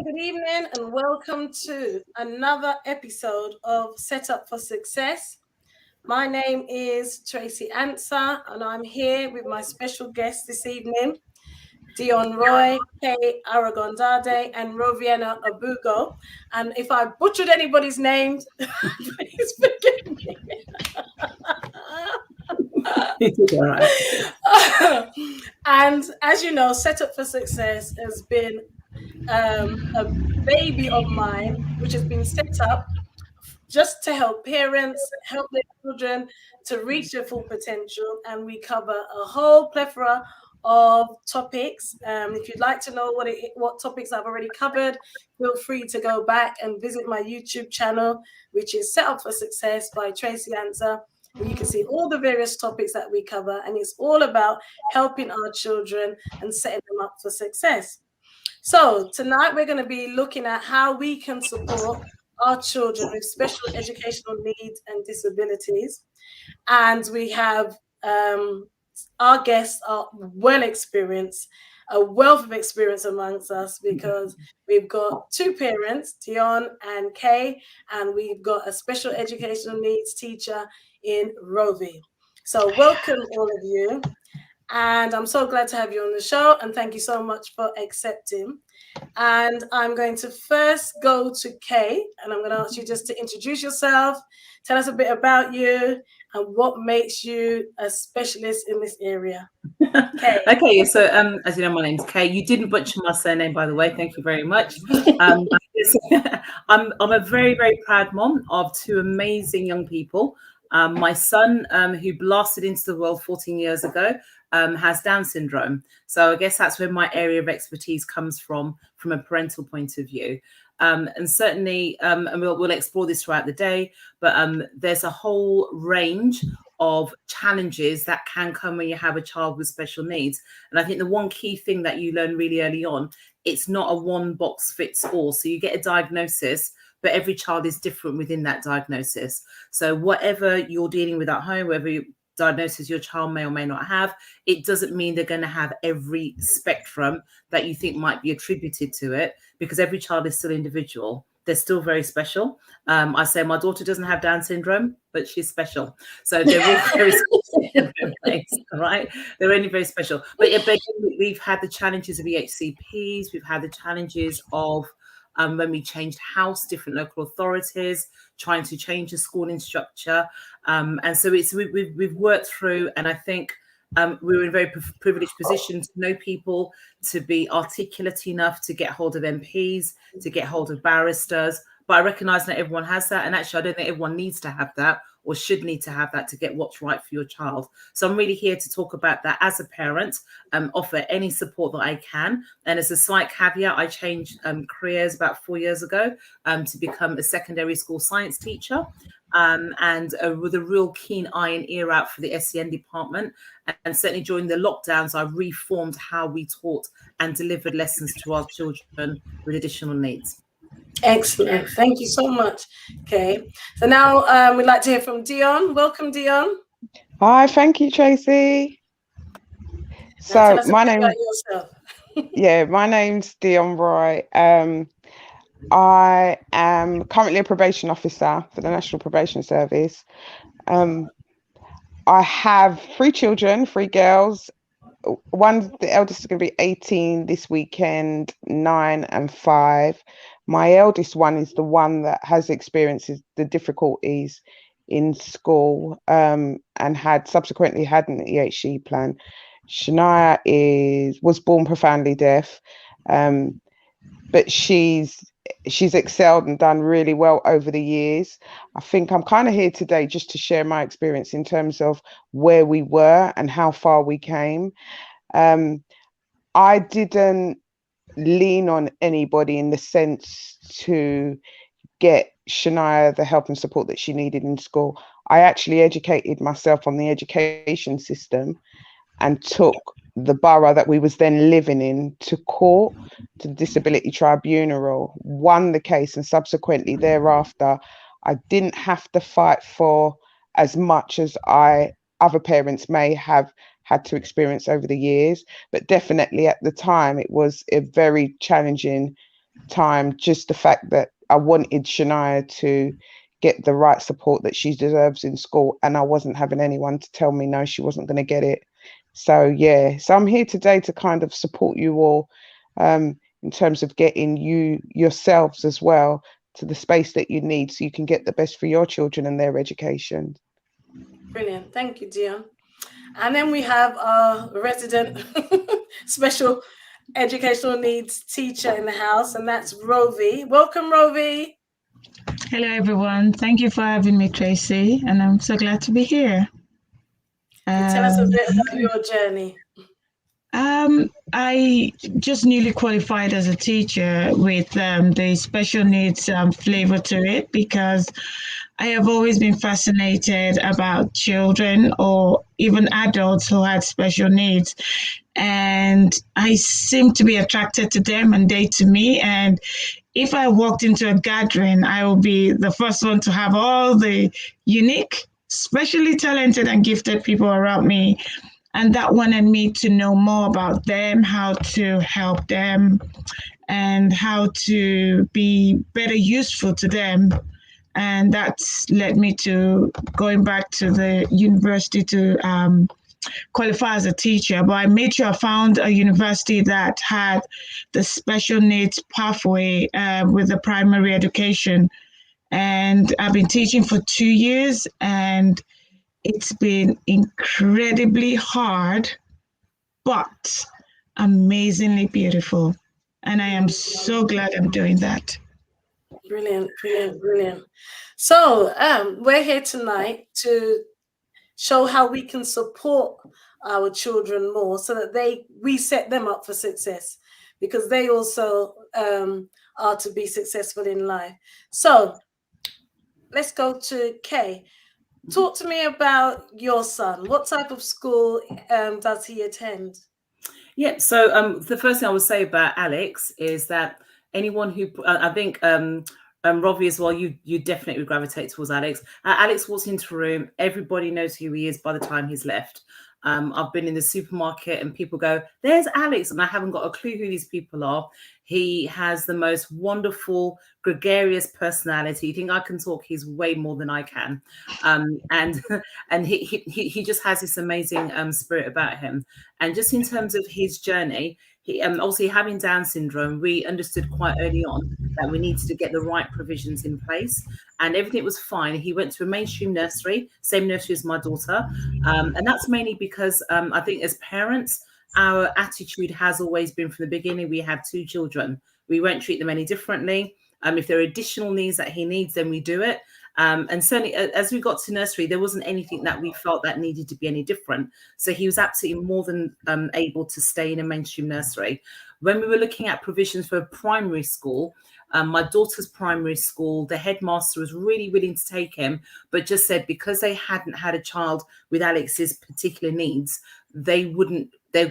good evening and welcome to another episode of Set Up for Success. My name is Tracy Ansah and I'm here with my special guest this evening, Dion Roy, Kay Aragondade, and Roviana Abugo. And if I butchered anybody's names, please forgive me. All right. And as you know, Set Up for Success has been a baby of mine, which has been set up just to help parents, help their children to reach their full potential. And we cover a whole plethora of topics. If you'd like to know what topics I've already covered, feel free to go back and visit my YouTube channel, which is Set Up for Success by Tracy Ansah. And you can see all the various topics that we cover. And it's all about helping our children and setting them up for success. So tonight we're going to be looking at how we can support our children with special educational needs and disabilities. And we have our guests are well experienced, a wealth of experience amongst us, because we've got two parents, Dion and Kay, and we've got a special educational needs teacher in Rovi. So welcome all of you. And I'm so glad to have you on the show. And thank you so much for accepting. And I'm going to first go to Kay. And I'm going to ask you just to introduce yourself. Tell us a bit about you and what makes you a specialist in this area. Kay. Okay, so as you know, my name's Kay. You didn't butcher my surname, by the way. Thank you very much. I'm a very, very proud mom of two amazing young people. My son, who blasted into the world 14 years ago, has Down syndrome. So I guess that's where my area of expertise comes from a parental point of view. And certainly, and we'll explore this throughout the day, but there's a whole range of challenges that can come when you have a child with special needs. And I think the one key thing that you learn really early on, it's not a one box fits all. So you get a diagnosis, but every child is different within that diagnosis. So whatever you're dealing with at home, whatever diagnosis your child may or may not have, it doesn't mean they're going to have every spectrum that you think might be attributed to it, because every child is still individual. They're still very special. I say my daughter doesn't have Down syndrome, but she's special. So they're all very special, right? They're only very special. But we've had the challenges of EHCPs. We've had the challenges of when we changed house, different local authorities, trying to change the schooling structure. And so we've worked through, and I think we were in a very privileged position to know people, to be articulate enough to get hold of MPs, to get hold of barristers. But I recognise not everyone has that. And actually, I don't think everyone needs to have that or should need to have that to get what's right for your child. So I'm really here to talk about that as a parent, offer any support that I can. And as a slight caveat, I changed careers about 4 years ago to become a secondary school science teacher. And with a real keen eye and ear out for the SEN department. And certainly during the lockdowns, I reformed how we taught and delivered lessons to our children with additional needs. Excellent. Thank you so much, Kay. So now we'd like to hear from Dion. Welcome, Dion. Hi, thank you, Tracy. So my name's Dion Roy. I am currently a probation officer for the National Probation Service. I have 3 children, 3 girls. The eldest is going to be 18 this weekend, 9 and 5. My eldest one is the one that has experienced the difficulties in school and subsequently had an EHC plan. Shania was born profoundly deaf, but she's excelled and done really well over the years. I think I'm kind of here today just to share my experience in terms of where we were and how far we came. I didn't lean on anybody in the sense to get Shania the help and support that she needed in school. I actually educated myself on the education system and took the borough that we was then living in to court, to the Disability Tribunal, won the case, and subsequently thereafter, I didn't have to fight for as much as other parents may have had to experience over the years. But definitely at the time, it was a very challenging time, just the fact that I wanted Shania to get the right support that she deserves in school, and I wasn't having anyone to tell me no, she wasn't going to get it. So yeah, so I'm here today to kind of support you all in terms of getting you yourselves as well to the space that you need so you can get the best for your children and their education. Brilliant. Thank you, Dion. And then we have our resident special educational needs teacher in the house, and that's Rovi. Welcome, Rovi. Hello, everyone. Thank you for having me, Tracy, and I'm so glad to be here. Tell us a bit about your journey. I just newly qualified as a teacher with the special needs flavor to it, because I have always been fascinated about children or even adults who had special needs. And I seem to be attracted to them and they to me. And if I walked into a gathering, I will be the first one to have all the unique, specially talented and gifted people around me. And that wanted me to know more about them, how to help them, and how to be better useful to them. And that's led me to going back to the university to qualify as a teacher. But I made sure I found a university that had the special needs pathway with the primary education. And I've been teaching for 2 years, and it's been incredibly hard, but amazingly beautiful. And I am so glad I'm doing that. Brilliant, brilliant, brilliant. So we're here tonight to show how we can support our children more so that we set them up for success, because they also are to be successful in life. So let's go to Kay. Talk to me about your son. What type of school does he attend? Yeah, so the first thing I would say about Alex is that anyone who, I think Robbie as well, you definitely gravitate towards Alex. Alex walks into a room, everybody knows who he is by the time he's left. I've been in the supermarket and people go, there's Alex, and I haven't got a clue who these people are. He has the most wonderful, gregarious personality. You think I can talk? He's way more than I can, and he just has this amazing spirit about him. And just in terms of his journey, he obviously having Down syndrome, we understood quite early on that we needed to get the right provisions in place, and everything was fine. He went to a mainstream nursery, same nursery as my daughter, and that's mainly because I think as parents, our attitude has always been from the beginning, we have 2 children. We won't treat them any differently. If there are additional needs that he needs, then we do it. And certainly as we got to nursery, there wasn't anything that we felt that needed to be any different. So he was absolutely more than able to stay in a mainstream nursery. When we were looking at provisions for a primary school, my daughter's primary school, the headmaster was really willing to take him, but just said because they hadn't had a child with Alex's particular needs, they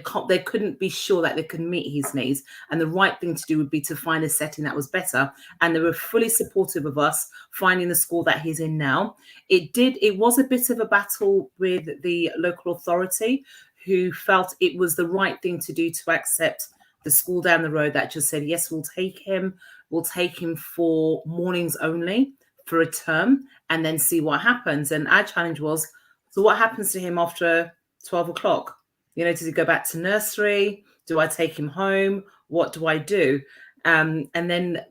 couldn't be sure that they could meet his needs, and the right thing to do would be to find a setting that was better. And they were fully supportive of us finding the school that he's in now. It was a bit of a battle with the local authority, who felt it was the right thing to do to accept the school down the road that just said, yes, we'll take him for mornings only for a term and then see what happens. And our challenge was, so what happens to him after 12 o'clock? Does he go back to nursery? Do I take him home? What do I do? And then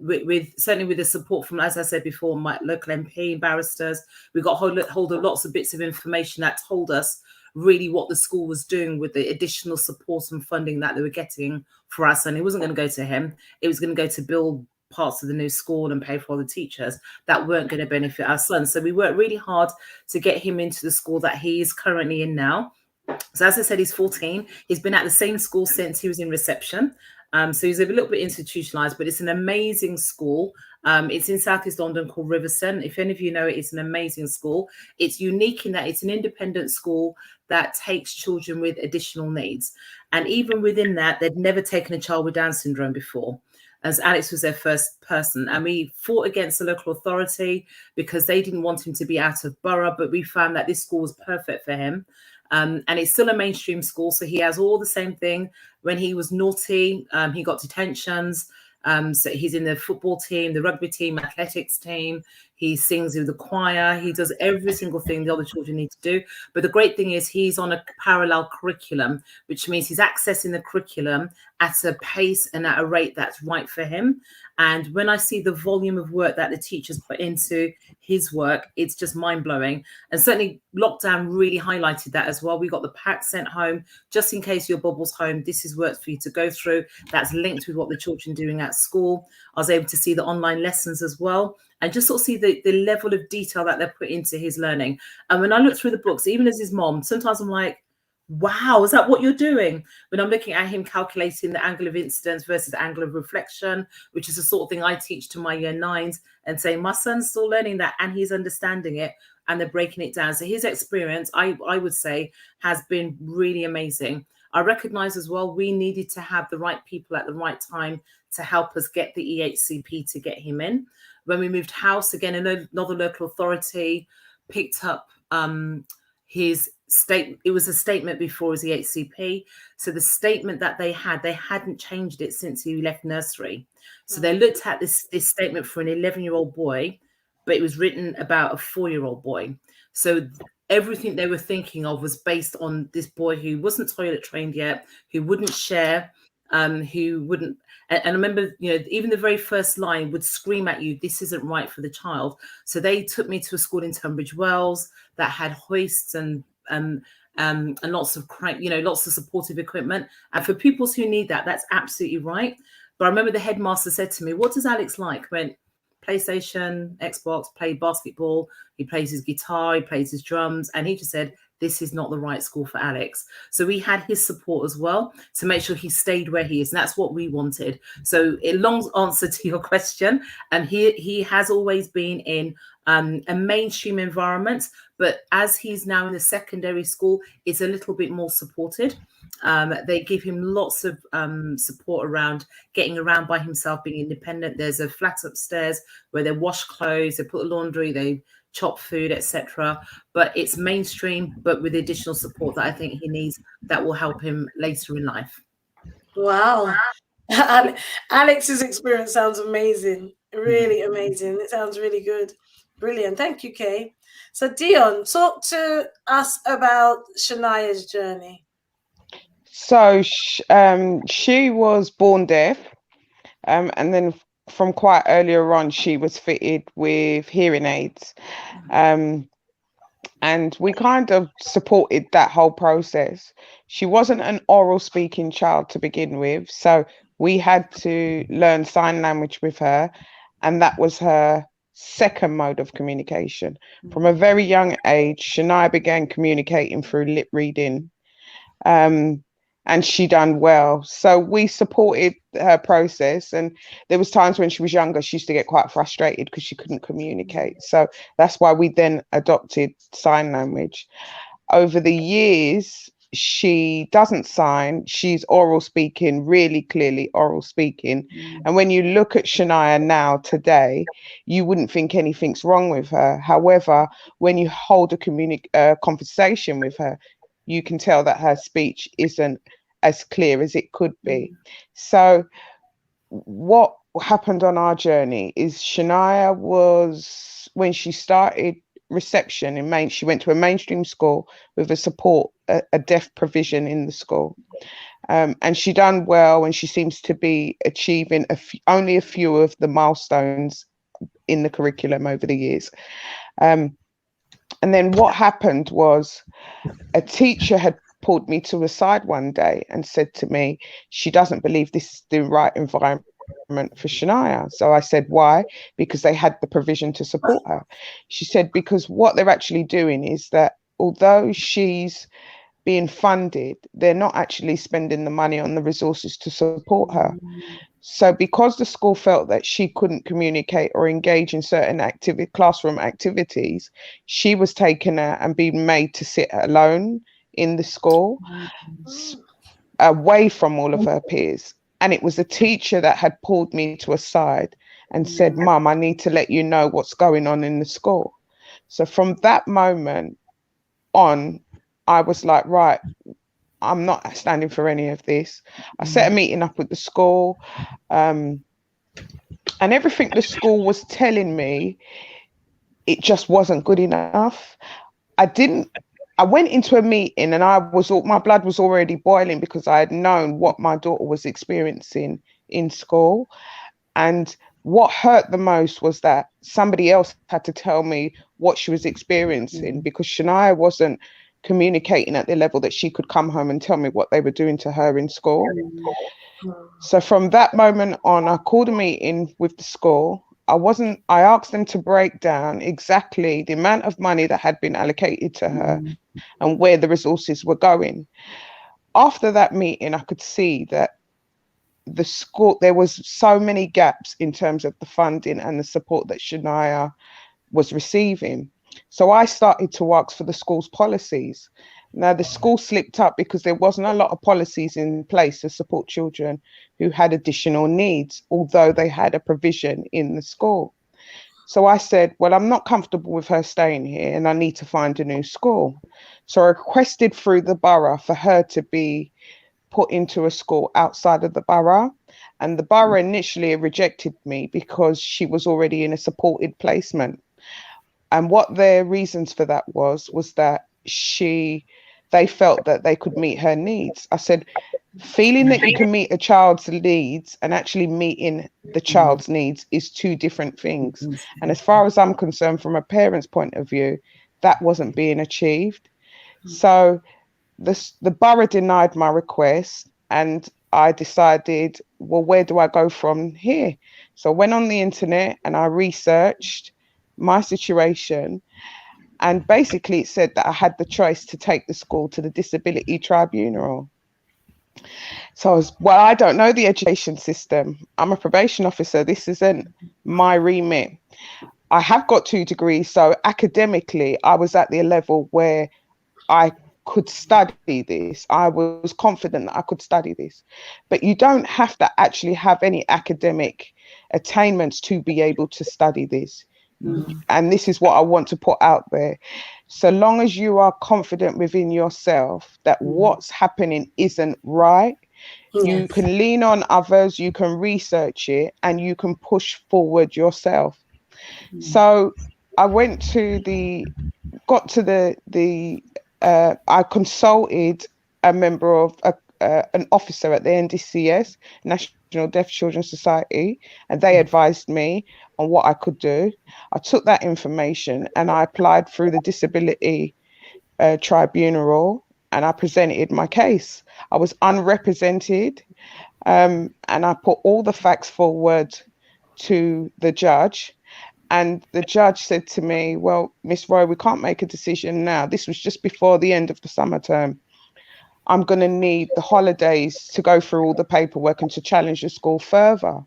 certainly with the support from, as I said before, my local MP, barristers, we got hold of lots of bits of information that told us really what the school was doing with the additional support and funding that they were getting for us. And it wasn't going to go to him. It was going to go to build parts of the new school and pay for all the teachers that weren't going to benefit our son. So we worked really hard to get him into the school that he is currently in now. So as I said, he's 14. He's been at the same school since he was in reception. So he's a little bit institutionalized, but it's an amazing school. It's in South East London called Riverston. If any of you know it, it's an amazing school. It's unique in that it's an independent school that takes children with additional needs. And even within that, they'd never taken a child with Down syndrome before, as Alex was their first person. And we fought against the local authority because they didn't want him to be out of borough, but we found that this school was perfect for him. And it's still a mainstream school, so he has all the same thing. When he was naughty, he got detentions. So he's in the football team, the rugby team, athletics team. He sings with the choir. He does every single thing the other children need to do. But the great thing is he's on a parallel curriculum, which means he's accessing the curriculum at a pace and at a rate that's right for him. And when I see the volume of work that the teachers put into his work, it's just mind-blowing. And certainly lockdown really highlighted that as well. We got the pack sent home, just in case your bubble's home, this is work for you to go through. That's linked with what the children are doing at school. I was able to see the online lessons as well, and just sort of see the level of detail that they're put into his learning. And when I look through the books, even as his mom, sometimes I'm like, wow, is that what you're doing? When I'm looking at him calculating the angle of incidence versus angle of reflection, which is the sort of thing I teach to my year 9s, and say, my son's still learning that and he's understanding it, and they're breaking it down. So his experience, I would say, has been really amazing. I recognize as well, we needed to have the right people at the right time to help us get the EHCP to get him in. When we moved house, again, another local authority picked up his statement. It was a statement before his EHCP. So the statement that they hadn't changed it since he left nursery. So they looked at this statement for an 11-year-old boy, but it was written about a 4-year-old boy. So everything they were thinking of was based on this boy who wasn't toilet trained yet, who wouldn't share, who wouldn't. And I remember, even the very first line would scream at you, this isn't right for the child. So they took me to a school in Tunbridge Wells that had hoists and lots of lots of supportive equipment. And for pupils who need that, that's absolutely right. But I remember the headmaster said to me, what does Alex like? I went, PlayStation, Xbox, play basketball, he plays his guitar, he plays his drums. And he just said, this is not the right school for Alex. So we had his support as well to make sure he stayed where he is. And that's what we wanted. So a long answer to your question. And he has always been in a mainstream environment, but as he's now in the secondary school, it's a little bit more supported. They give him lots of support around getting around by himself, being independent. There's a flat upstairs where they wash clothes, they put laundry, they chop food, etc. But it's mainstream, but with additional support that I think he needs that will help him later in life. Wow. And Alex's experience sounds amazing. Really amazing. It sounds really good. Brilliant. Thank you, Kay. So Dion, talk to us about Shania's journey. So she was born deaf, and then from quite earlier on, she was fitted with hearing aids. And we kind of supported that whole process. She wasn't an oral speaking child to begin with, so we had to learn sign language with her, and that was her second mode of communication. From a very young age, Shania began communicating through lip reading, and she done well. So we supported her process, and there was times when she was younger, she used to get quite frustrated because she couldn't communicate. So that's why we then adopted sign language. Over the years, she doesn't sign, she's oral speaking, really clearly oral speaking. And when you look at Shania now today, you wouldn't think anything's wrong with her. However, when you hold a conversation with her, you can tell that her speech isn't as clear as it could be. So what happened on our journey is Shania was, when she started reception she went to a mainstream school with a deaf provision in the school. And she done well, and she seems to be achieving only a few of the milestones in the curriculum over the years. And then what happened was a teacher had pulled me to the side one day and said to me, she doesn't believe this is the right environment for Shania. So I said, why? Because they had the provision to support her. She said, because what they're actually doing is that although she's being funded, they're not actually spending the money on the resources to support her. So because the school felt that she couldn't communicate or engage in certain classroom activities, she was taken out and being made to sit alone in the school, away from all of her peers. And it was the teacher that had pulled me to a side and said, Mum, I need to let you know what's going on in the school. So from that moment on, I was like, right, I'm not standing for any of this. I set a meeting up with the school. And everything the school was telling me, it just wasn't good enough. I didn't. I went into a meeting and my blood was already boiling because I had known what my daughter was experiencing in school. And what hurt the most was that somebody else had to tell me what she was experiencing, because Shania wasn't communicating at the level that she could come home and tell me what they were doing to her in school. So from that moment on, I called a meeting with the school. I asked them to break down exactly the amount of money that had been allocated to her and where the resources were going. After that meeting, I could see that the school, there was so many gaps in terms of the funding and the support that Shania was receiving. So I started to ask for the school's policies. Now, the school slipped up because there wasn't a lot of policies in place to support children who had additional needs, although they had a provision in the school. So I said, well, I'm not comfortable with her staying here and I need to find a new school. So I requested through the borough for her to be put into a school outside of the borough. And the borough initially rejected me because she was already in a supported placement. And what their reasons for that was that they felt that they could meet her needs. I said, feeling that you can meet a child's needs and actually meeting the child's needs is two different things. And as far as I'm concerned, from a parent's point of view, that wasn't being achieved. So the borough denied my request, and I decided, well, where do I go from here? So I went on the internet and I researched my situation, and basically it said that I had the choice to take the school to the disability tribunal. So I don't know the education system. I'm a probation officer. This isn't my remit. I have got 2 degrees, so academically I was at the level where I could study this. I was confident that I could study this. But you don't have to actually have any academic attainments to be able to study this. And this is what I want to put out there. So long as you are confident within yourself that what's happening isn't right, you can lean on others, you can research it, and you can push forward yourself. So I I consulted a member of an officer at the NDCS, National Deaf Children's Society, and they advised me on what I could do. I took that information and I applied through the disability tribunal, and I presented my case. I was unrepresented, and I put all the facts forward to the judge. And the judge said to me, well, Miss Rowe, we can't make a decision now. This was just before the end of the summer term. I'm going to need the holidays to go through all the paperwork and to challenge the school further.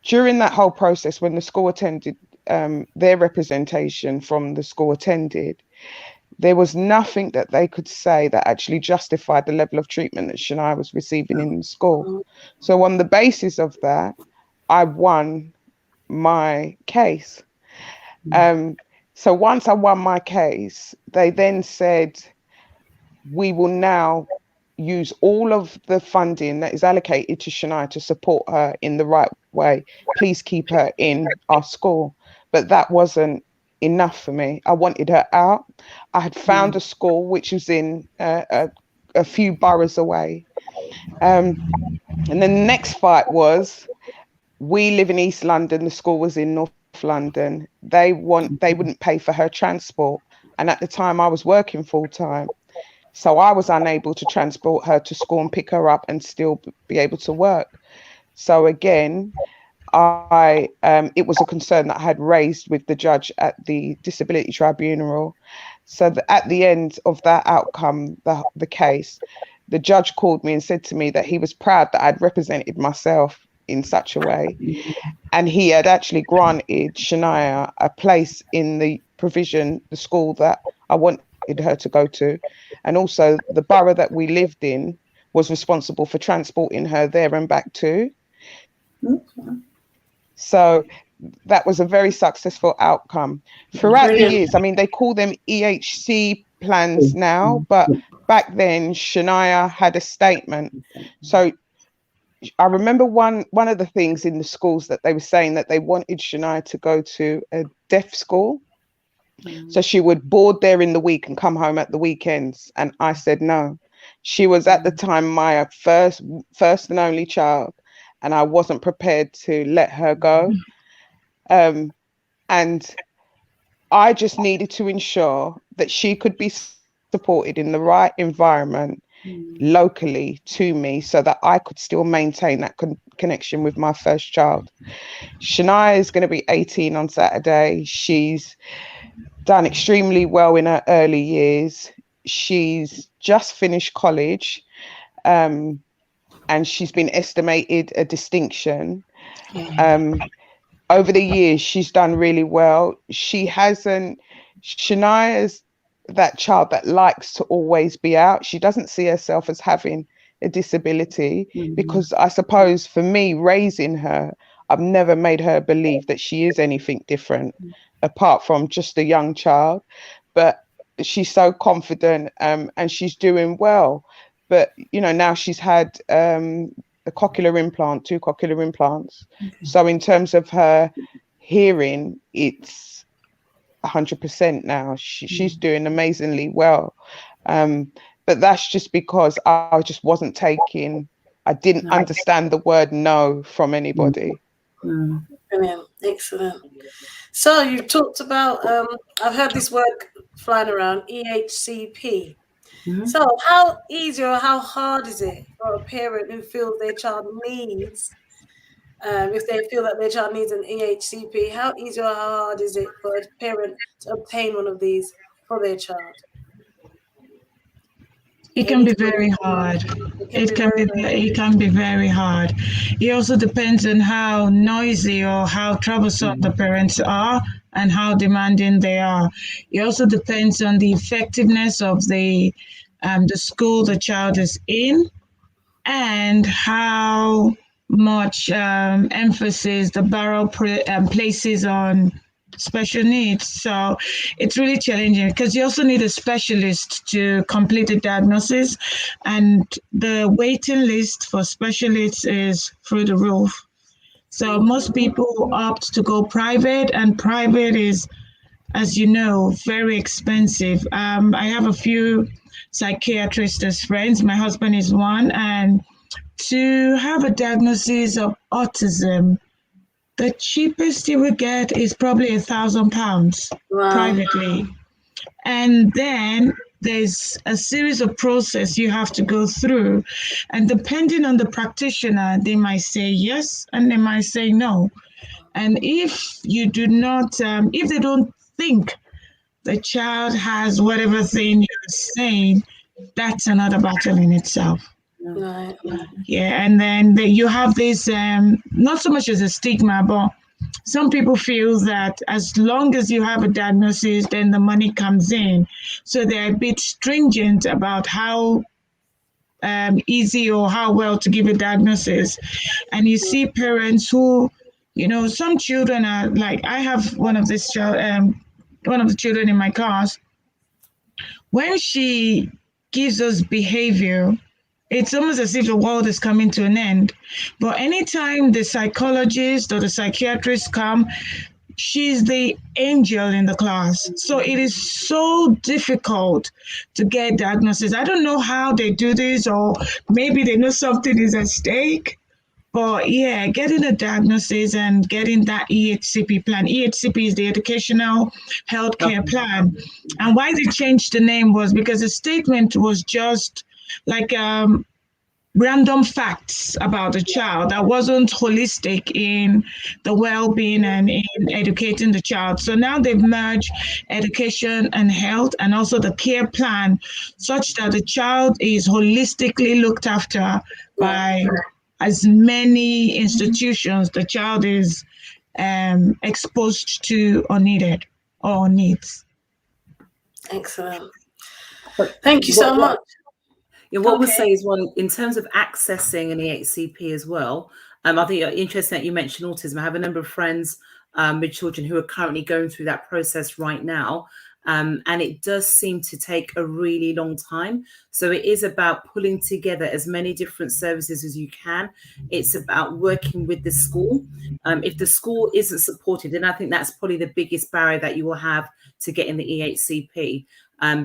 During that whole process, when the school attended, their representation from the school attended, there was nothing that they could say that actually justified the level of treatment that Shania was receiving in the school. So on the basis of that, I won my case. So once I won my case, they then said, we will now use all of the funding that is allocated to Shania to support her in the right way. Please keep her in our school. But that wasn't enough for me. I wanted her out. I had found a school which was in a few boroughs away. And then the next fight was, we live in East London, the school was in North London. They wouldn't pay for her transport. And at the time I was working full time. So I was unable to transport her to school and pick her up and still be able to work. So again, it was a concern that I had raised with the judge at the disability tribunal. So at the end of that outcome, the case, the judge called me and said to me that he was proud that I'd represented myself in such a way. And he had actually granted Shania a place in the school that I wanted her to go to. And also the borough that we lived in was responsible for transporting her there and back too. Okay. So that was a very successful outcome. Throughout the years, I mean, they call them EHC plans now, but back then Shania had a statement. So I remember one of the things in the schools that they were saying that they wanted Shania to go to a deaf school. So she would board there in the week and come home at the weekends. And I said no. She was at the time my first and only child, and I wasn't prepared to let her go. And I just needed to ensure that she could be supported in the right environment locally to me, so that I could still maintain that connection with my first child. Shania is going to be 18 on Saturday. She's done extremely well in her early years. She's just finished college, and she's been estimated a distinction. Over the years, she's done really well. Shania's that child that likes to always be out. She doesn't see herself as having a disability, because I suppose for me, raising her, I've never made her believe that she is anything different apart from just a young child. But she's so confident, and she's doing well. But, you know, now she's had a cochlear implant, 2 cochlear implants. So in terms of her hearing, it's 100% now. She's doing amazingly well. But that's just because I just wasn't I didn't understand the word no from anybody. Brilliant, excellent. So you talked about, I've heard this word flying around, EHCP. So how easy or how hard is it for a parent who feels their child needs, if they feel that their child needs an EHCP, how easy or how hard is it for a parent to obtain one of these for their child? It can be very hard. It can be very hard. It also depends on how noisy or how troublesome the parents are and how demanding they are. It also depends on the effectiveness of the school the child is in, and how much emphasis the borough places on special needs. So it's really challenging because you also need a specialist to complete the diagnosis, and the waiting list for specialists is through the roof. So most people opt to go private, and private is, as you know, very expensive. I have a few psychiatrists as friends. My husband is one, and to have a diagnosis of autism, the cheapest you would get is probably £1,000 privately. And then there's a series of process you have to go through. And depending on the practitioner, they might say yes and they might say no. And if you do not, if they don't think the child has whatever thing you're saying, that's another battle in itself. Right. Yeah, and then you have this, not so much as a stigma, but some people feel that as long as you have a diagnosis, then the money comes in. So they're a bit stringent about how easy or how well to give a diagnosis. And you see parents who, you know, some children are like, I have one of the children in my class. When she gives us behaviour, it's almost as if the world is coming to an end. But anytime the psychologist or the psychiatrist come, she's the angel in the class. So it is so difficult to get diagnosis. I don't know how they do this, or maybe they know something is at stake. But yeah, getting a diagnosis and getting that EHCP plan. EHCP is the Educational Healthcare Plan. And why they changed the name was because the statement was just like random facts about the child that wasn't holistic in the well-being and in educating the child. So now they've merged education and health and also the care plan, such that the child is holistically looked after by as many institutions the child is exposed to or needed or needs. Excellent. Thank you so much. Yeah, what we'll say is, one, in terms of accessing an EHCP as well, I think it's interesting that you mentioned autism. I have a number of friends with children who are currently going through that process right now. And it does seem to take a really long time. So it is about pulling together as many different services as you can. It's about working with the school. If the school isn't supported, then I think that's probably the biggest barrier that you will have to get in the EHCP,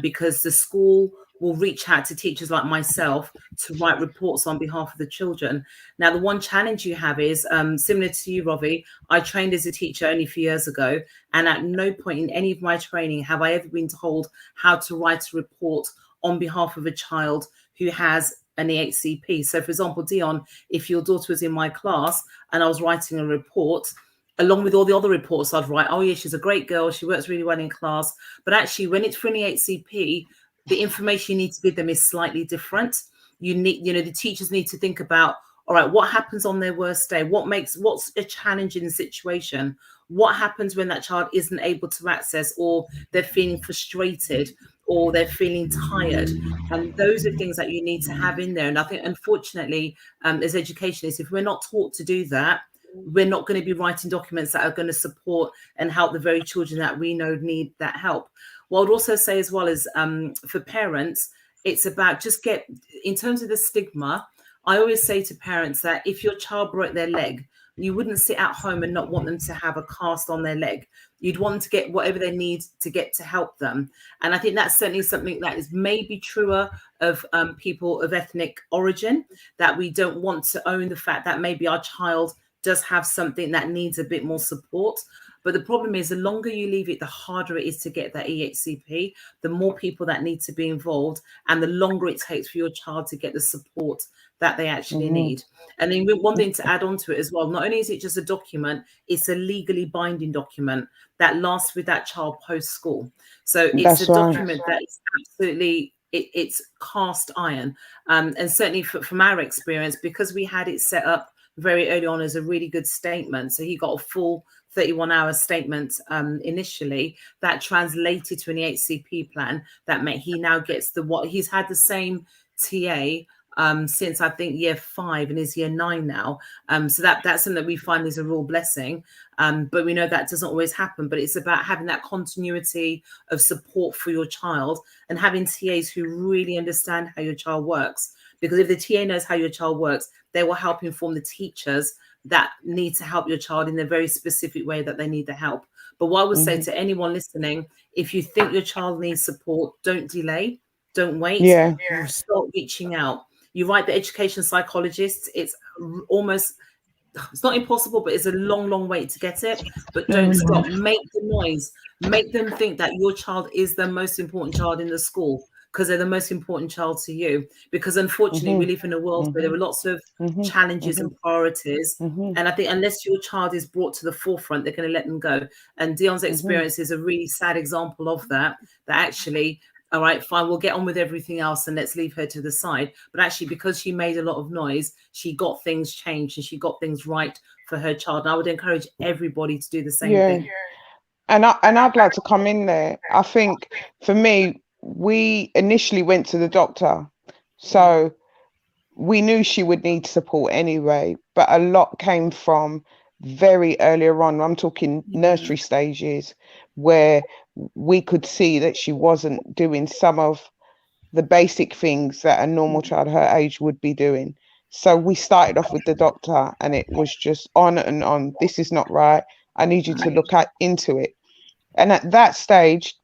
because the school will reach out to teachers like myself to write reports on behalf of the children. Now, the one challenge you have is, similar to you, Robbie, I trained as a teacher only a few years ago, and at no point in any of my training have I ever been told how to write a report on behalf of a child who has an EHCP. So, for example, Dion, if your daughter was in my class and I was writing a report, along with all the other reports I'd write, oh yeah, she's a great girl, she works really well in class. But actually, when it's for an EHCP, the information you need to give them is slightly different. You need, the teachers need to think about, all right, what happens on their worst day? What's a challenging situation? What happens when that child isn't able to access, or they're feeling frustrated, or they're feeling tired? And those are things that you need to have in there. And I think, unfortunately, as educationists, if we're not taught to do that, we're not going to be writing documents that are going to support and help the very children that we know need that help. What I'd also say as well is, for parents, it's about in terms of the stigma, I always say to parents that if your child broke their leg, you wouldn't sit at home and not want them to have a cast on their leg. You'd want them to get whatever they need to get to help them. And I think that's certainly something that is maybe truer of people of ethnic origin, that we don't want to own the fact that maybe our child does have something that needs a bit more support. But the problem is, the longer you leave it, the harder it is to get that EHCP, the more people that need to be involved, and the longer it takes for your child to get the support that they actually need. And then one thing to add on to it as well, not only is it just a document, it's a legally binding document that lasts with that child post-school. So it's a document that is absolutely, it's cast iron. And certainly from our experience, because we had it set up very early on as a really good statement, so he got a full 31-hour statement initially, that translated to an EHCP plan that meant he now gets he's had the same TA since I think year 5 and is year 9 now. So that's something that we find is a real blessing. But we know that doesn't always happen, but it's about having that continuity of support for your child and having TAs who really understand how your child works. Because if the TA knows how your child works, they will help inform the teachers that need to help your child in a very specific way that they need the help. But what I would say to anyone listening, if you think your child needs support, don't delay, don't wait. Start reaching out. You're right, the education psychologists, it's not impossible, but it's a long wait to get it. But don't stop. Make the noise. Make them think that your child is the most important child in the school, because they're the most important child to you. Because unfortunately, we live in a world where there are lots of challenges and priorities. And I think unless your child is brought to the forefront, they're going to let them go. And Dion's experience is a really sad example of that actually, all right, fine, we'll get on with everything else and let's leave her to the side. But actually, because she made a lot of noise, she got things changed and she got things right for her child. And I would encourage everybody to do the same thing. And I'd like to come in there. I think for me, we initially went to the doctor, so we knew she would need support anyway, but a lot came from very earlier on. I'm talking nursery stages, where we could see that she wasn't doing some of the basic things that a normal child her age would be doing. So we started off with the doctor, and it was just on and on. This is not right. I need you to look into it. And at that stage,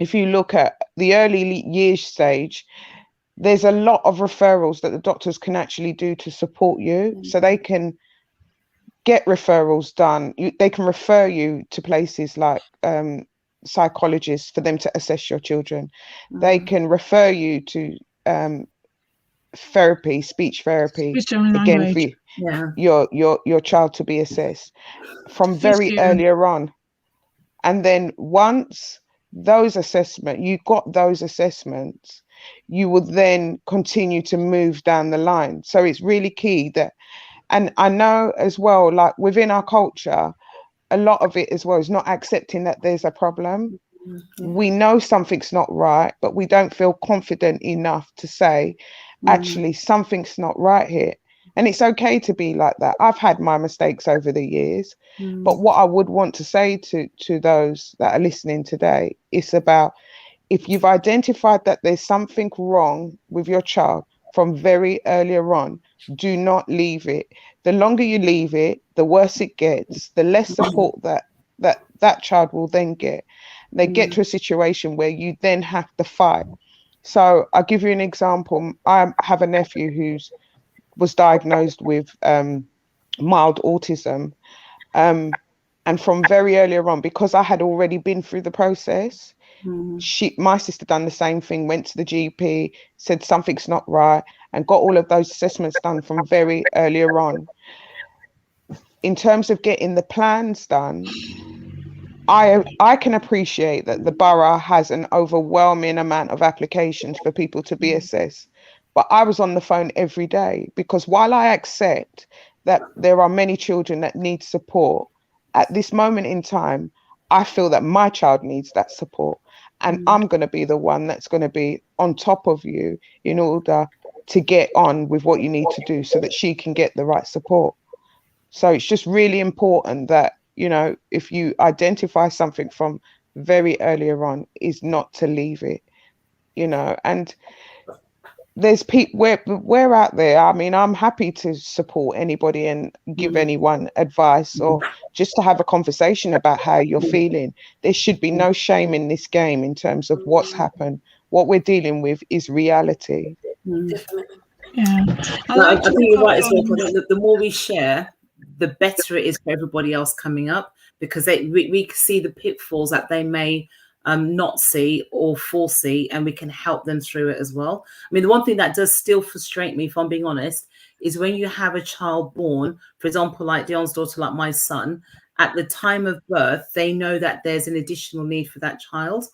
if you look at the early years stage, there's a lot of referrals that the doctors can actually do to support you. So they can get referrals done. They can refer you to places like psychologists for them to assess your children. They can refer you to therapy, speech therapy, again for your child to be assessed from very earlier on. And then once you got those assessments, you will then continue to move down the line. So it's really key that, and I know as well, like within our culture, a lot of it as well is not accepting that there's a problem. We know something's not right, but we don't feel confident enough to say, actually, something's not right here. And it's okay to be like that. I've had my mistakes over the years. But what I would want to say to those that are listening today is about, if you've identified that there's something wrong with your child from very earlier on, do not leave it. The longer you leave it, the worse it gets, the less support that child will then get. They get to a situation where you then have to fight. So I'll give you an example. I have a nephew who's was diagnosed with mild autism. And from very earlier on, because I had already been through the process, my sister done the same thing, went to the GP, said something's not right, and got all of those assessments done from very earlier on. In terms of getting the plans done, I can appreciate that the borough has an overwhelming amount of applications for people to be assessed. But I was on the phone every day, because while I accept that there are many children that need support, at this moment in time, I feel that my child needs that support. And I'm going to be the one that's going to be on top of you in order to get on with what you need to do so that she can get the right support. So it's just really important that, you know, if you identify something from very earlier on, is not to leave it, you know. And there's people, we're out there. I mean, I'm happy to support anybody and give anyone advice, or just to have a conversation about how you're feeling. There should be no shame in this game in terms of what's happened. What we're dealing with is reality. Definitely. Yeah. I think you're right as well. The more we share, the better it is for everybody else coming up, because we see the pitfalls that they may not see or foresee, and we can help them through it as well. I mean, the one thing that does still frustrate me, if I'm being honest, is when you have a child born, for example, like Dion's daughter, like my son, at the time of birth, they know that there's an additional need for that child.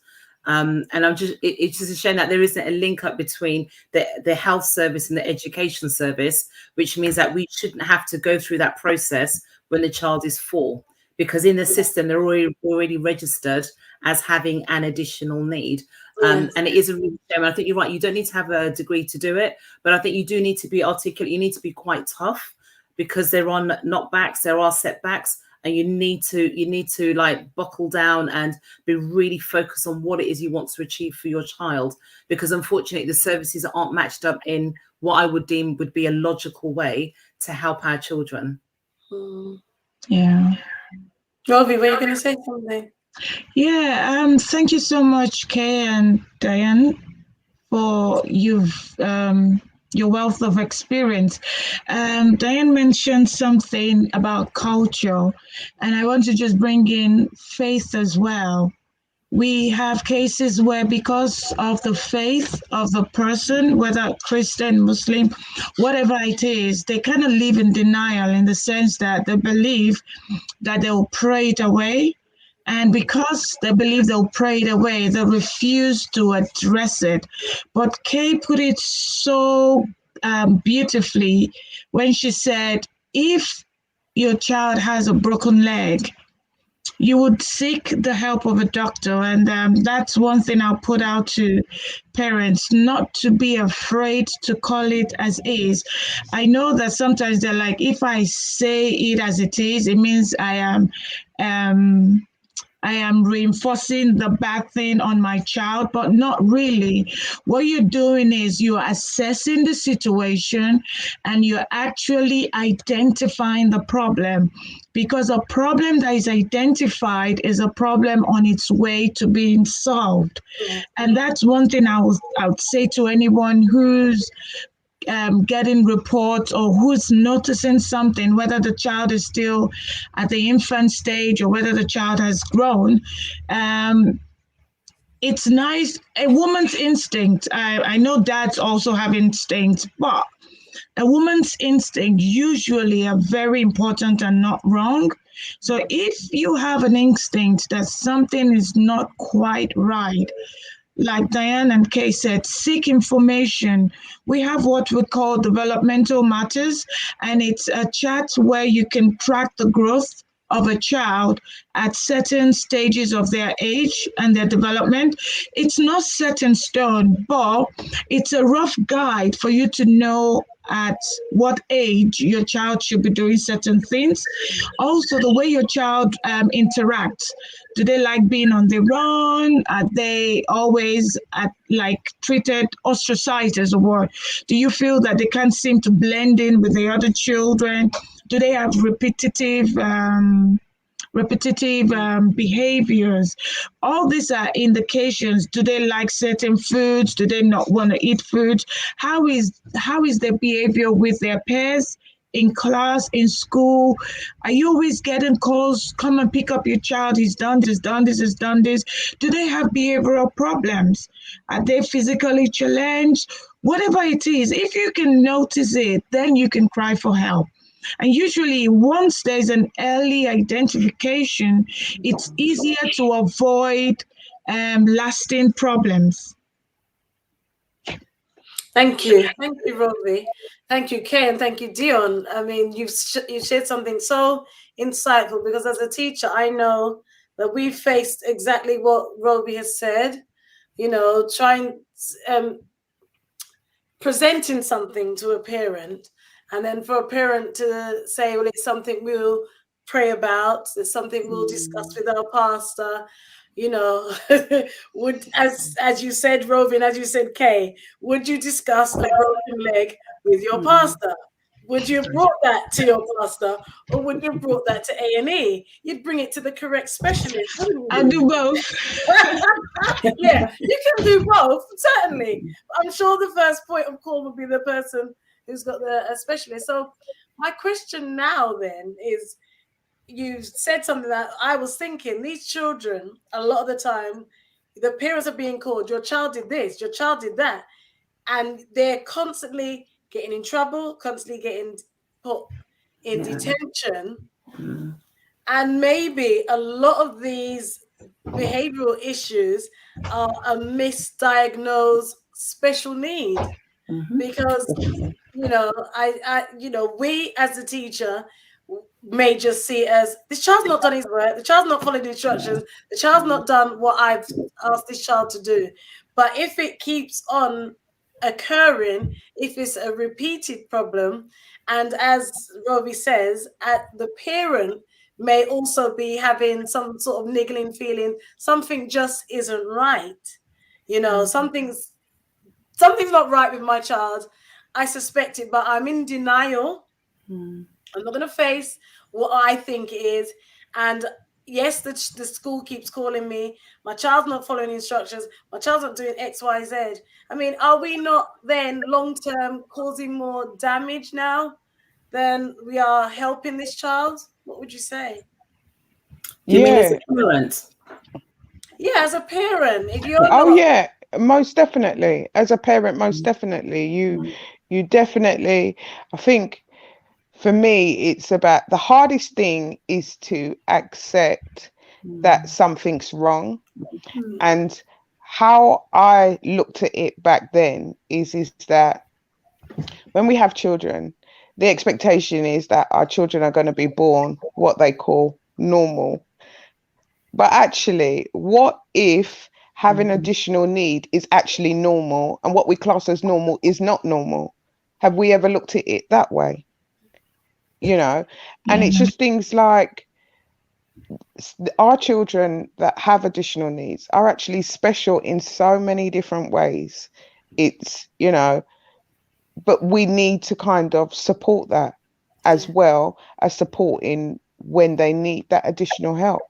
And it's just a shame that there isn't a link up between the health service and the education service, which means that we shouldn't have to go through that process when the child is 4, because in the system, they're already registered as having an additional need. And it is a real shame. I think you're right. You don't need to have a degree to do it, but I think you do need to be articulate. You need to be quite tough, because there are knockbacks, there are setbacks, and you need to like buckle down and be really focused on what it is you want to achieve for your child, because unfortunately the services aren't matched up in what I would deem would be a logical way to help our children. Yeah. Rovi, were you going to say something? Yeah. Thank you so much, Kay and Diane, for your wealth of experience. Diane mentioned something about culture, and I want to just bring in faith as well. We have cases where, because of the faith of the person, whether Christian, Muslim, whatever it is, they kind of live in denial, in the sense that they believe that they'll pray it away. And because they believe they'll pray it away, they refuse to address it. But Kay put it so beautifully when she said, if your child has a broken leg, you would seek the help of a doctor. And that's one thing I'll put out to parents, not to be afraid to call it as is. I know that sometimes they're like, if I say it as it is, it means I am reinforcing the bad thing on my child, but not really. What you're doing is you're assessing the situation, and you're actually identifying the problem, because a problem that is identified is a problem on its way to being solved. And that's one thing I would say to anyone who's getting reports, or who's noticing something, whether the child is still at the infant stage or whether the child has grown. It's nice. A woman's instinct. I know dads also have instincts, but a woman's instinct usually are very important and not wrong. So if you have an instinct that something is not quite right, like Diane and Kay said, seek information. We have what we call developmental matters, and it's a chat where you can track the growth of a child at certain stages of their age and their development. It's not set in stone, but it's a rough guide for you to know at what age your child should be doing certain things. Also, the way your child interacts. Do they like being on the run? Are they always like treated ostracized as a word? Do you feel that they can't seem to blend in with the other children? Do they have repetitive behaviors? All these are indications. Do they like certain foods? Do they not want to eat food? How is their behavior with their peers, in class, in school? Are you always getting calls, come and pick up your child, he's done this, done this, has done this? Do they have behavioral problems? Are they physically challenged? Whatever it is, if you can notice it, then you can cry for help. And usually, once there's an early identification, it's easier to avoid lasting problems. Thank you, Robbie. Thank you, Kay, and thank you, Dion. I mean, you've shared something so insightful, because as a teacher, I know that we faced exactly what Robbie has said. You know, trying presenting something to a parent, and then for a parent to say, well, it's something we'll pray about, it's something we'll discuss with our pastor. You know, would, as you said, Rovin, as you said, Kay, would you discuss a broken leg with your pastor? Would you have brought that to your pastor, or would you have brought that to A&E? You'd bring it to the correct specialist, wouldn't I you? do both. Yeah, you can do both, certainly. I'm sure the first point of call would be the person who's got a specialist. So my question now then is, you said something that I was thinking. These children, a lot of the time, the parents are being called, your child did this, your child did that. And they're constantly getting in trouble, constantly getting put in detention. And maybe a lot of these behavioral issues are a misdiagnosed special need. Because we as a teacher may just see it as, this child's not done his work, the child's not following the instructions, the child's not done what I've asked this child to do. But if it keeps on occurring, if it's a repeated problem, and as Robbie says, the parent may also be having some sort of niggling feeling, something just isn't right. Something's not right with my child. I suspect it, but I'm in denial. I'm not going to face what I think it is. And yes, the school keeps calling me. My child's not following instructions. My child's not doing X, Y, Z. I mean, are we not then long-term causing more damage now than we are helping this child? What would you say? Do you mean as a parent? Yeah, as a parent. If you're yeah, most definitely. As a parent, most definitely. You definitely, I think, for me, it's about, the hardest thing is to accept that something's wrong. And how I looked at it back then is that when we have children, the expectation is that our children are going to be born what they call normal. But actually, what if having additional need is actually normal, and what we class as normal is not normal? Have we ever looked at it that way? And it's just things like, our children that have additional needs are actually special in so many different ways. It's, but we need to kind of support that as well as supporting when they need that additional help.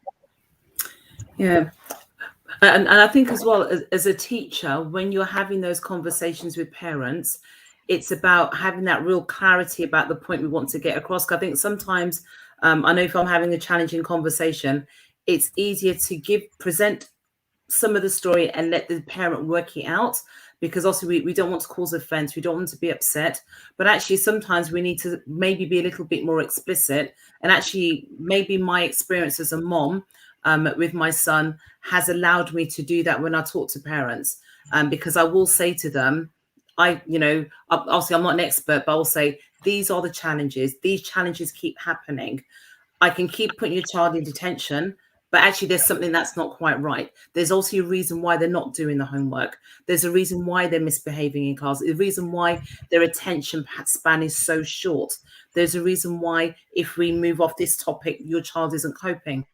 Yeah. And I think as well, as a teacher, when you're having those conversations with parents, it's about having that real clarity about the point we want to get across. I think sometimes, I know if I'm having a challenging conversation, it's easier to present some of the story and let the parent work it out, because also we don't want to cause offense, we don't want to be upset, but actually sometimes we need to maybe be a little bit more explicit. And actually maybe my experience as a mom with my son has allowed me to do that when I talk to parents, because I will say to them, obviously I'm not an expert, but I will say, these are the challenges. These challenges keep happening. I can keep putting your child in detention, but actually there's something that's not quite right. There's also a reason why they're not doing the homework. There's a reason why they're misbehaving in class. There's a reason why their attention span is so short. There's a reason why, if we move off this topic, your child isn't coping.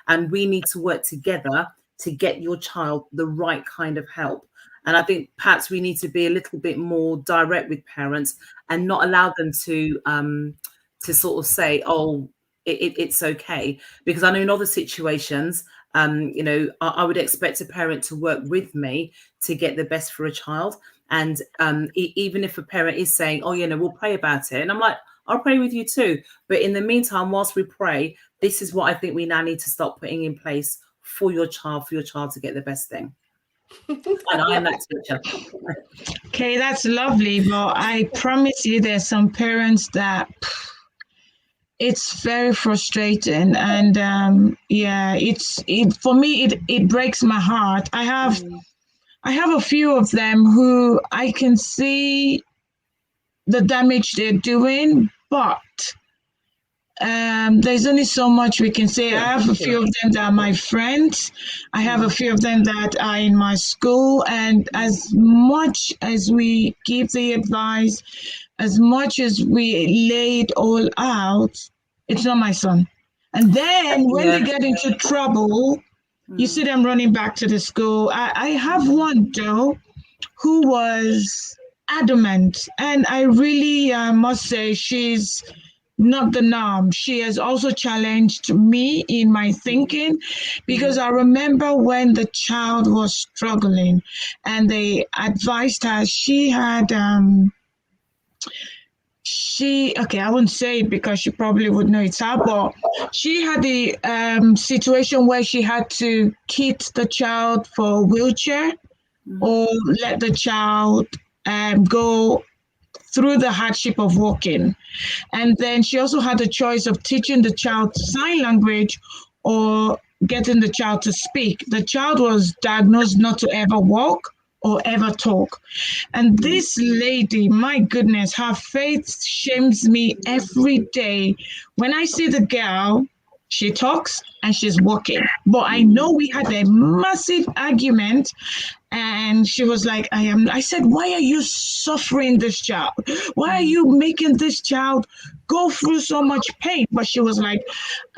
And we need to work together to get your child the right kind of help. And I think perhaps we need to be a little bit more direct with parents and not allow them to sort of say, oh, it's okay. Because I know in other situations, you know, I would expect a parent to work with me to get the best for a child. And even if a parent is saying, oh, you know, we'll pray about it. And I'm like, I'll pray with you too. But in the meantime, whilst we pray, this is what I think we now need to start putting in place for your child to get the best thing. And I am that teacher. Okay, that's lovely. But I promise you, there's some parents that it's very frustrating. And yeah, for me, it breaks my heart. I have a few of them who I can see the damage they're doing, but there's only so much we can say. I have a few of them that are my friends. I have a few of them that are in my school. And as much as we give the advice, as much as we lay it all out, it's not my son. And then when they get into trouble, you see them running back to the school. I have one, though, who was adamant. And I really must say she's not the norm. She has also challenged me in my thinking, because I remember when the child was struggling and they advised her, she had I wouldn't say it because she probably would know it's her, but she had the situation where she had to kit the child for a wheelchair or let the child go through the hardship of walking. And then she also had the choice of teaching the child sign language or getting the child to speak. The child was diagnosed not to ever walk or ever talk. And this lady, my goodness, her faith shames me every day. When I see the girl, she talks and she's walking. But I know we had a massive argument. And she was like, I said, why are you suffering this child? Why are you making this child go through so much pain? But she was like,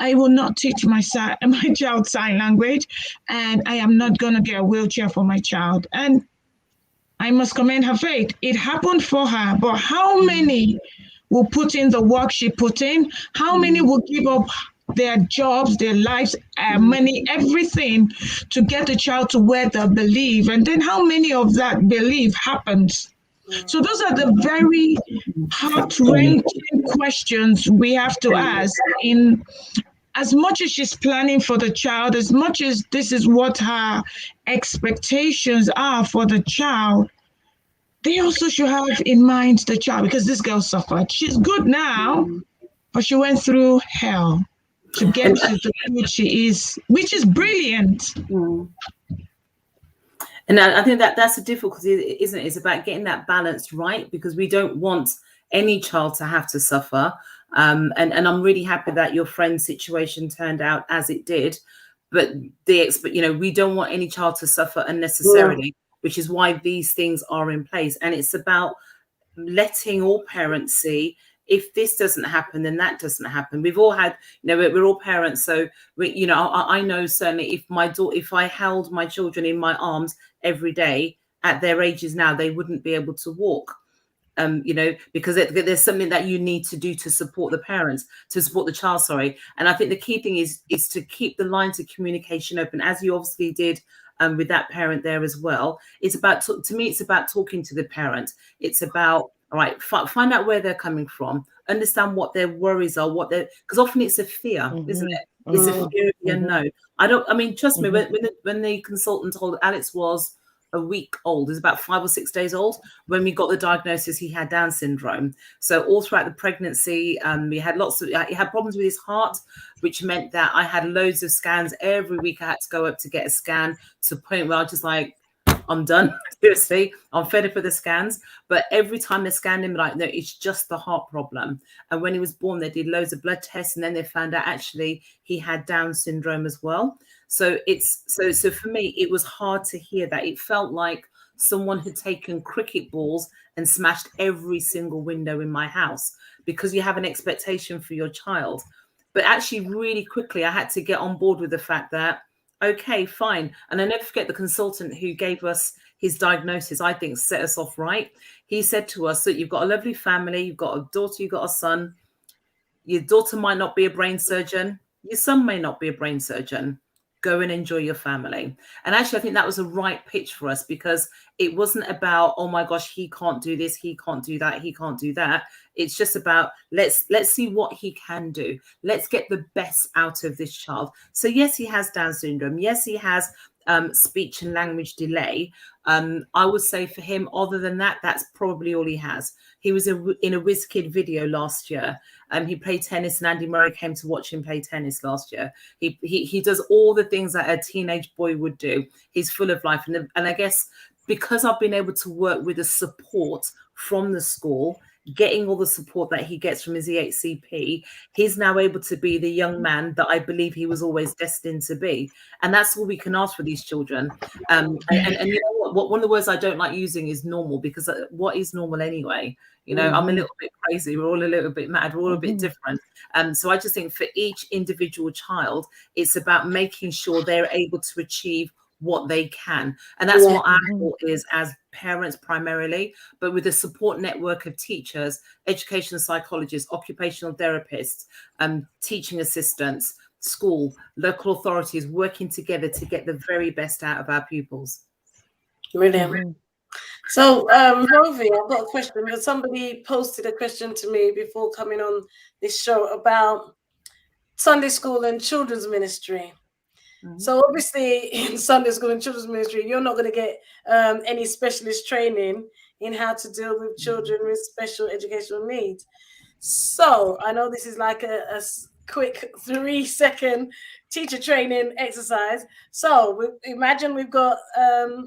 I will not teach my child sign language, and I am not going to get a wheelchair for my child. And I must commend her faith. It happened for her. But how many will put in the work she put in? How many will give up their jobs, their lives, money, everything to get the child to where they believe? And then how many of that belief happens? So those are the very heart-wrenching questions we have to ask. In as much as she's planning for the child, as much as this is what her expectations are for the child, they also should have in mind the child, because this girl suffered. She's good now, but she went through hell to get to the good she is, which is brilliant. And I think that's a difficulty, isn't it? It's about getting that balance right, because we don't want any child to have to suffer. And I'm really happy that your friend's situation turned out as it did. But we don't want any child to suffer unnecessarily, which is why these things are in place. And it's about letting all parents see, if this doesn't happen, then that doesn't happen. We've all had, we're all parents. So, I know certainly if I held my children in my arms every day at their ages now, they wouldn't be able to walk. Because there's something that you need to do to support the parents, to support the child, sorry. And I think the key thing is to keep the lines of communication open, as you obviously did with that parent there as well. It's about, to me, it's about talking to the parent. It's about, all right, find out where they're coming from, understand what their worries are, because often it's a fear, isn't it? It's a fear of the unknown. Trust me, when the consultant told Alex was a week old, is about 5 or 6 days old, when we got the diagnosis, he had Down syndrome. So all throughout the pregnancy, he had problems with his heart, which meant that I had loads of scans every week. I had to go up to get a scan, to the point where I was just like, I'm done. Seriously, I'm fed up with the scans. But every time they scanned him, like, no, it's just the heart problem. And when he was born, they did loads of blood tests, and then they found out actually he had Down syndrome as well. So so for me, it was hard to hear that. It felt like someone had taken cricket balls and smashed every single window in my house, because you have an expectation for your child. But actually, really quickly, I had to get on board with the fact that, okay, fine. And I never forget the consultant who gave us his diagnosis, I think set us off right. He said to us that you've got a lovely family, you've got a daughter, you've got a son. Your daughter might not be a brain surgeon. Your son may not be a brain surgeon. Go and enjoy your family. And actually, I think that was a right pitch for us, because it wasn't about, oh my gosh, he can't do this, he can't do that, he can't do that. It's just about, let's see what he can do. Let's get the best out of this child. So yes, he has Down syndrome. Yes, he has speech and language delay. I would say for him, other than that, that's probably all he has. He was in a WizKid video last year. He played tennis, and Andy Murray came to watch him play tennis last year. He does all the things that a teenage boy would do. He's full of life. And I guess because I've been able to work with the support from the school, getting all the support that he gets from his EHCP, he's now able to be the young man that I believe he was always destined to be. And that's all we can ask for these children. And you know what, one of the words I don't like using is normal, because what is normal anyway? You know, I'm a little bit crazy. We're all a little bit mad. We're all a bit different. So I just think for each individual child, it's about making sure they're able to achieve what they can. And that's what our thought is as parents primarily, but with a support network of teachers, educational psychologists, occupational therapists, teaching assistants, school, local authorities, working together to get the very best out of our pupils. Brilliant. So, Rovi, I've got a question, because somebody posted a question to me before coming on this show about Sunday school and children's ministry. So obviously in Sunday school and children's ministry, you're not going to get any specialist training in how to deal with children with special educational needs. So I know this is like a quick 3-second teacher training exercise. So imagine we've got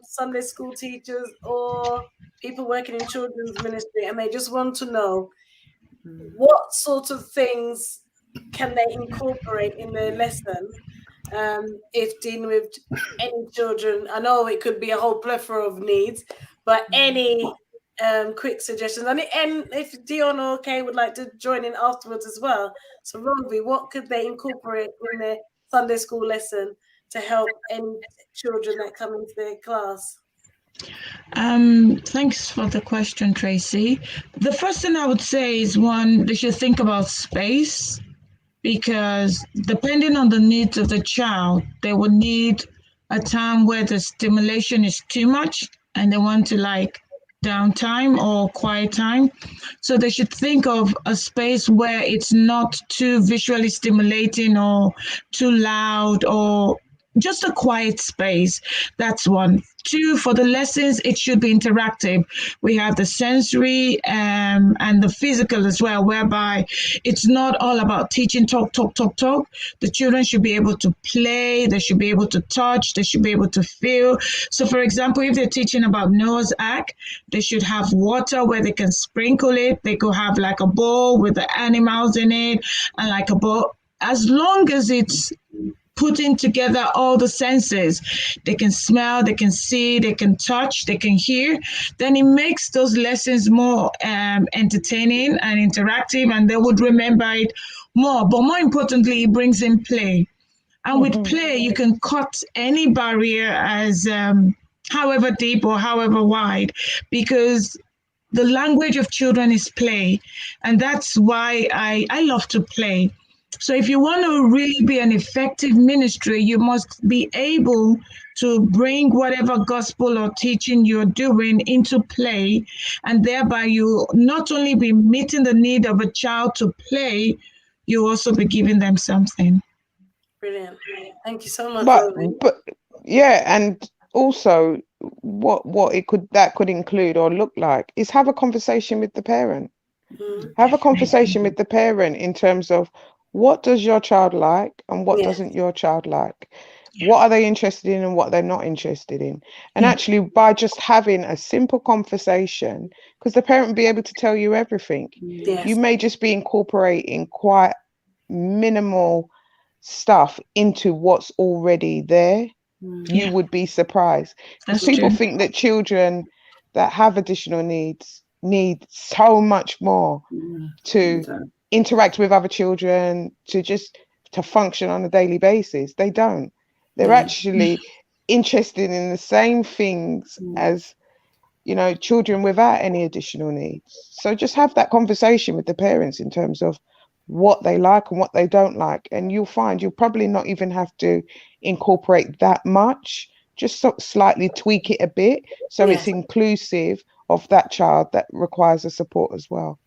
Sunday school teachers or people working in children's ministry, and they just want to know what sort of things can they incorporate in their lesson if dealing with any children. I know it could be a whole plethora of needs, but any quick suggestions. And if Dion or Kay would like to join in afterwards as well. So Rovi, what could they incorporate in their Sunday school lesson to help any children that come into their class? Thanks for the question, Tracy. The first thing I would say is, one, they should think about space, because depending on the needs of the child, they will need a time where the stimulation is too much and they want to like downtime or quiet time. So they should think of a space where it's not too visually stimulating or too loud, or just a quiet space. That's one. Two, for the lessons, it should be interactive. We have the sensory and the physical as well, whereby it's not all about teaching talk. The children should be able to play, they should be able to touch, they should be able to feel. So for example, if they're teaching about Noah's Ark, they should have water where they can sprinkle it. They could have like a bowl with the animals in it, and like a bowl, as long as it's putting together all the senses. They can smell, they can see, they can touch, they can hear. Then it makes those lessons more entertaining and interactive, and they would remember it more. But more importantly, it brings in play. And with play, you can cut any barrier as however deep or however wide, because the language of children is play. And that's why I love to play. So if you want to really be an effective ministry, you must be able to bring whatever gospel or teaching you're doing into play, and thereby you not only be meeting the need of a child to play, you also be giving them something. Brilliant. Thank you so much. But yeah, and also what it could include or look like is have a conversation with the parent. Have a conversation with the parent in terms of, what does your child like and what doesn't your child like? What are they interested in and what they're not interested in? And Yeah. actually, by just having a simple conversation, because the parent will be able to tell you everything. Yes. You may just be incorporating quite minimal stuff into what's already there. You would be surprised, because That's people true. think that children that have additional needs need so much more to interact with other children, to function on a daily basis. They don't. They're actually interested in the same things as, children without any additional needs. So just have that conversation with the parents in terms of what they like and what they don't like, and you'll find you'll probably not even have to incorporate that much. Just slightly tweak it a bit so it's inclusive of that child that requires the support as well.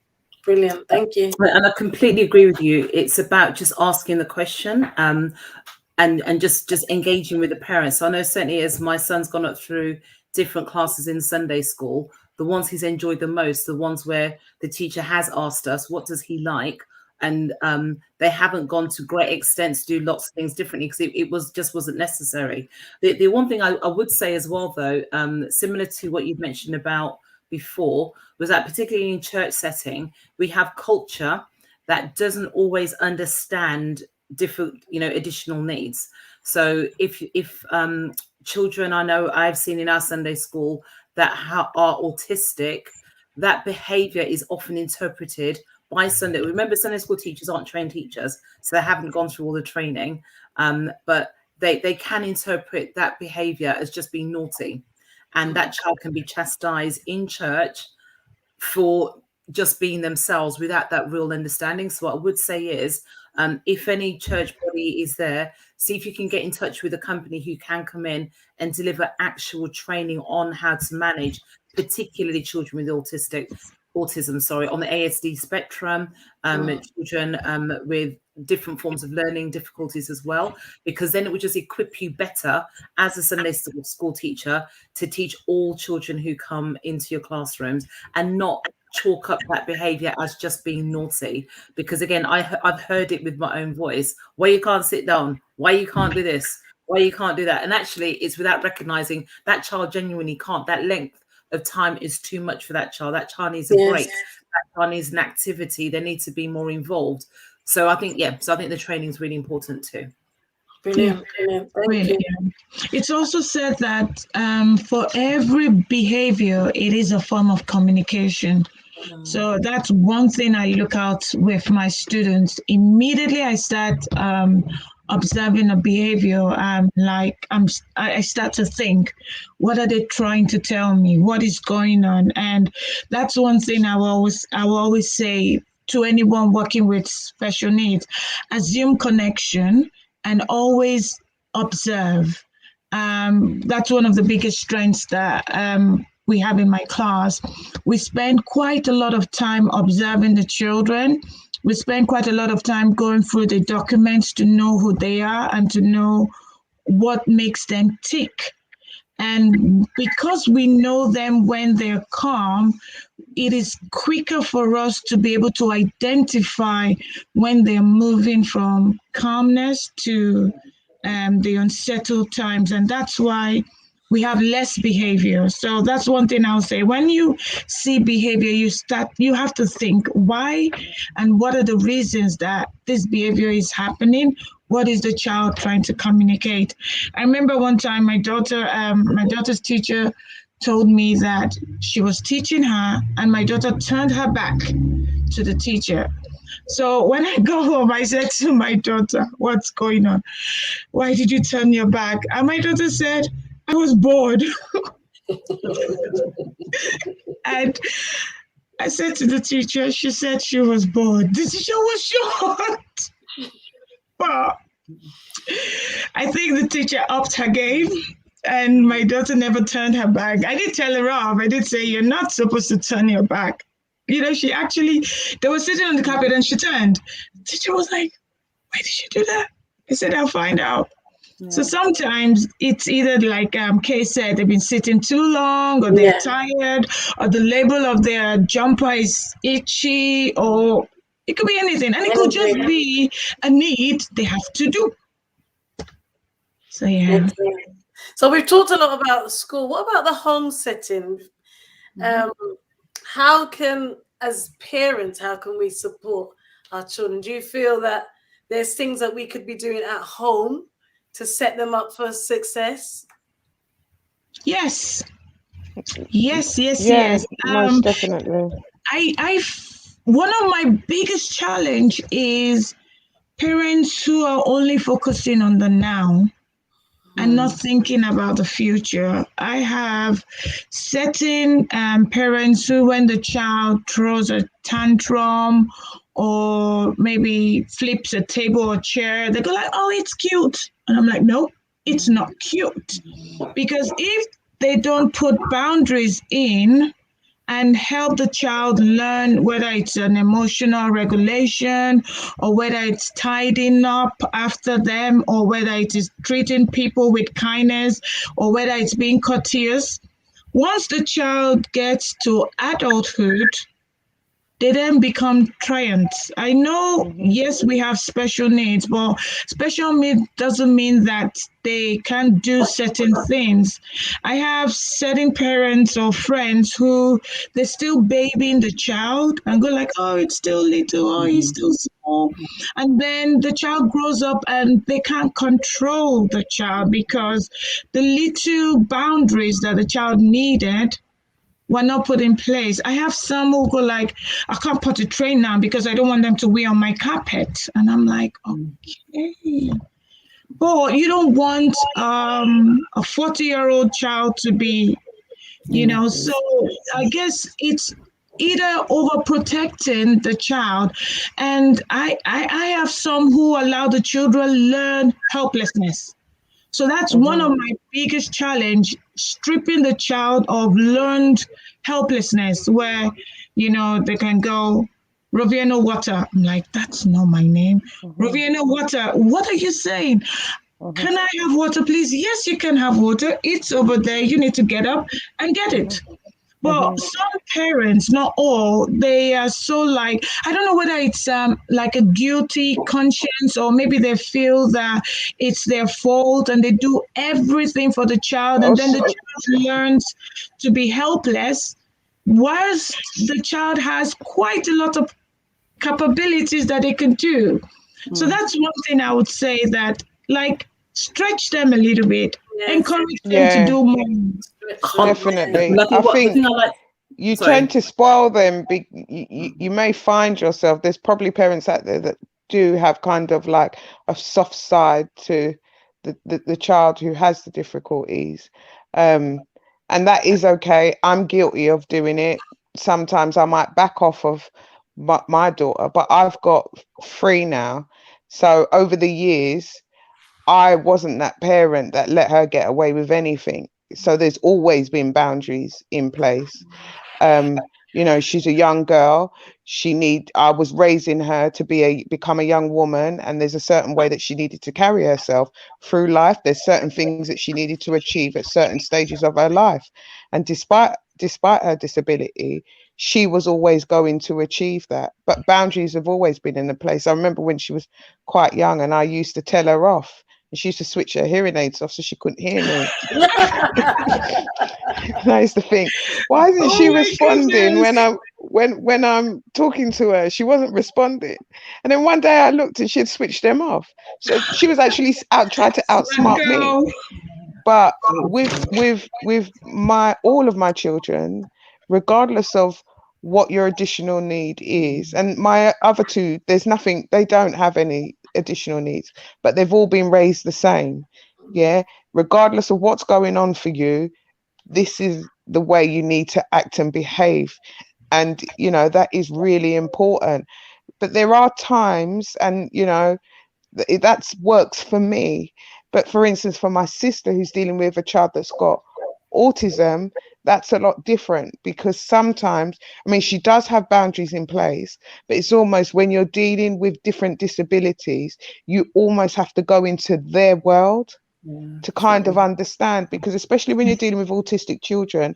Brilliant. Thank you. And I completely agree with you. It's about just asking the question, and just engaging with the parents. So I know certainly as my son's gone up through different classes in Sunday school, the ones he's enjoyed the most, the ones where the teacher has asked us, what does he like? And they haven't gone to great extents to do lots of things differently, because it wasn't necessary. The one thing I would say as well, though, similar to what you've mentioned about before, was that particularly in church setting, we have culture that doesn't always understand different, additional needs. So if children, I know I've seen in our Sunday school that are autistic, that behavior is often interpreted by Sunday. Remember, Sunday school teachers aren't trained teachers, so they haven't gone through all the training, but they can interpret that behavior as just being naughty, and that child can be chastised in church for just being themselves without that real understanding. So what I would say is, if any church body is there, see if you can get in touch with a company who can come in and deliver actual training on how to manage particularly children with autism, on the ASD spectrum, children with different forms of learning difficulties as well, because then it would just equip you better as a Sunday school teacher to teach all children who come into your classrooms, and not chalk up that behavior as just being naughty. Because again, I've heard it with my own voice, why you can't sit down, why you can't do this, why you can't do that. And actually it's without recognizing that child genuinely can't. That length of time is too much for that child. That child needs a break. That child needs an activity. They need to be more involved. So I think the training is really important too. Brilliant. Thank you. It's also said that for every behavior, it is a form of communication. So that's one thing I look out with my students. Immediately I start observing a behavior, I start to think, what are they trying to tell me? What is going on? And that's one thing I will always say to anyone working with special needs: assume connection and always observe. That's one of the biggest strengths that we have in my class. We spend quite a lot of time observing the children. We spend quite a lot of time going through the documents to know who they are and to know what makes them tick. And because we know them when they're calm, it is quicker for us to be able to identify when they're moving from calmness to the unsettled times. And that's why we have less behavior. So that's one thing I'll say. When you see behavior, you have to think why and what are the reasons that this behavior is happening. What is the child trying to communicate? I remember one time my daughter's teacher told me that she was teaching her and my daughter turned her back to the teacher. So when I go home, I said to my daughter, what's going on? Why did you turn your back? And my daughter said, I was bored. And I said to the teacher, she said she was bored. The teacher was shocked. Well, I think the teacher upped her game and my daughter never turned her back. I did tell her off. I did say, you're not supposed to turn your back. She actually, they were sitting on the carpet and she turned. The teacher was like, why did you do that? I said, I'll find out. So sometimes it's either like Kay said, they've been sitting too long or they're tired or the label of their jumper is itchy, or it could be anything. And it could just be a need they have to do. So yeah. So we've talked a lot about the school. What about the home setting? Um, how can, as parents, how can we support our children? Do you feel that there's things that we could be doing at home to set them up for success? Yes. Yes, yes, Yeah, yes. most definitely. I one of my biggest challenge is parents who are only focusing on the now and not thinking about the future. I have certain parents who, when the child throws a tantrum or maybe flips a table or chair, they go like, "Oh, it's cute," and I'm like, "No, it's not cute," because if they don't put boundaries in and help the child learn whether it's an emotional regulation or whether it's tidying up after them or whether it is treating people with kindness or whether it's being courteous. Once the child gets to adulthood, they then become triumphs. I know, yes, we have special needs, but special needs doesn't mean that they can't do certain things. I have certain parents or friends who they're still babying the child and go like, "Oh, it's still little, oh, he's still small." And then the child grows up and they can't control the child because the little boundaries that the child needed were not put in place. I have some who go like, "I can't put a train now because I don't want them to wee on my carpet." And I'm like, okay. But you don't want a 40-year-old child to be, so I guess it's either overprotecting the child. And I have some who allow the children learn helplessness. So that's one of my biggest challenge, stripping the child of learned helplessness, where, they can go, "Roviano water." I'm like, "That's not my name. Roviano water. What are you saying? Can I have water, please?" "Yes, you can have water. It's over there. You need to get up and get it." But some parents, not all, they are so like, I don't know whether it's like a guilty conscience or maybe they feel that it's their fault and they do everything for the child and then the Also, child learns to be helpless, whilst the child has quite a lot of capabilities that they can do. So that's one thing I would say, that like stretch them a little bit, Yes, encourage them to yeah, do more. definitely. And I I think the think thing I like, you sorry. tend to spoil them. You may find yourself, there's probably parents out there that do have kind of like a soft side to the child who has the difficulties. And that is okay. I'm guilty of doing it. Sometimes I might back off of my daughter, but I've got 3 now. So over the years, I wasn't that parent that let her get away with anything. So there's always been boundaries in place. um she's a young girl. I was raising her to become a young woman, and there's a certain way that she needed to carry herself through life. There's certain things that she needed to achieve at certain stages of her life, and despite her disability, she was always going to achieve that. But boundaries have always been in the place. I remember when she was quite young and I used to tell her off, and she used to switch her hearing aids off so she couldn't hear me. And I used to think, why isn't she Oh my responding goodness. when I'm talking to her? She wasn't responding. And then one day I looked and she had switched them off. So she was actually out trying to Smart outsmart me. girl. But with my all of my children, regardless of what your additional need is, and my other 2, there's nothing, they don't have any additional needs, but they've all been raised the same. Yeah, regardless of what's going on for you, this is the way you need to act and behave. And that is really important. But there are times, and that's works for me. But for instance, for my sister who's dealing with a child that's got autism, that's a lot different, because sometimes, I mean, she does have boundaries in place, but it's almost when you're dealing with different disabilities, you almost have to go into their world to kind of understand, because especially when you're dealing with autistic children,